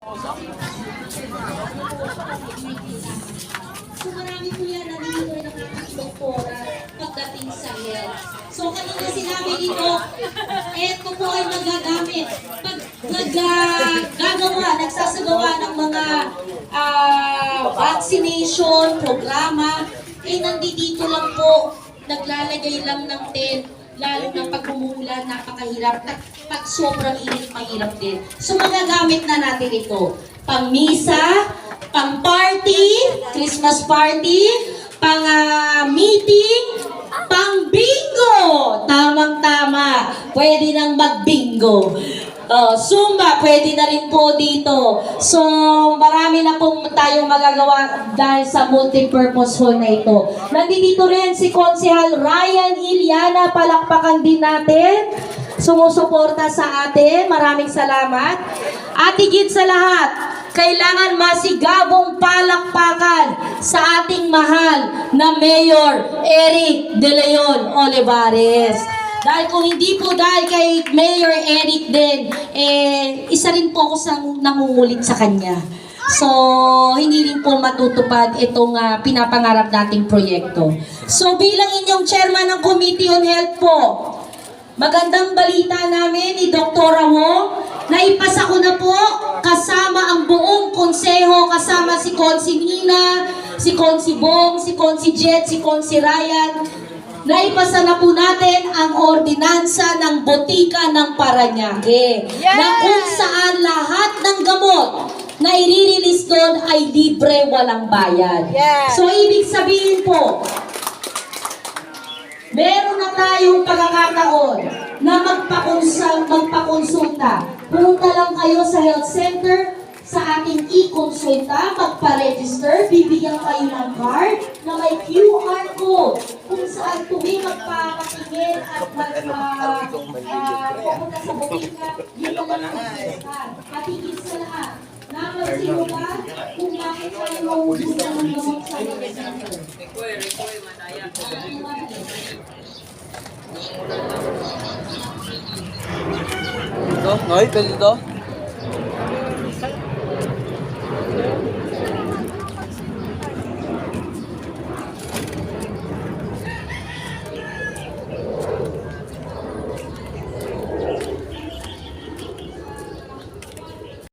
So marami po yan nandito ng ating doktora pagdating sa health. So kanina sinabi dito, eto po ay magagamit. Pag nagsasagawa ng mga vaccination, programa, nandito lang po, naglalagay lang ng tent, lalo na pag umuulan, napakahirap. At pag sobrang init, mahirap din. So magagamit na natin ito. Pang misa, pang party, Christmas party, pang meeting, pang bingo. Tamang-tama. Pwede nang mag-bingo. Zumba, pwede na rin po dito. So, marami na pong tayong magagawa dahil sa multi-purpose hall na ito. Nandito rin si Konsehal Ryan Iliana. Palakpakan din natin. Sumusuporta sa atin. Maraming salamat. At higit sa lahat, kailangan masigabong palakpakan sa ating mahal na Mayor Eric De Leon Olivares. Dahil kung hindi po dahil kay Mayor Eric din, isa rin po ako sa nangungulit sa kanya. So, hindi rin po matutupad itong pinapangarap nating proyekto. So, bilang inyong chairman ng Committee on Health po, magandang balita namin ni Dr. Wong, naipasa ko na po kasama ang buong konseho, kasama si Konsi Nina, si Konsi Bong, si Konsi Jet, si Konsi Ryan. Naipasa na po natin ang ordinansa ng botika ng Parañaque. Yeah! Na kung saan lahat ng gamot na i-release doon ay libre, walang bayad. Yeah! So, ibig sabihin po, meron na tayong pagkakataon na magpakonsulta. Punta lang kayo sa health center, sa ating e-consulta, magpa-register, bibigyan kayo ng card na may QR code kung saan tuwing magpapatingin at pupunta sa botika, dito lang mag-register. At higit sa lahat, napansin mo ba kung bakit kayo mahuhula ng gamot sa health center? Ito, Noy, pwede ito?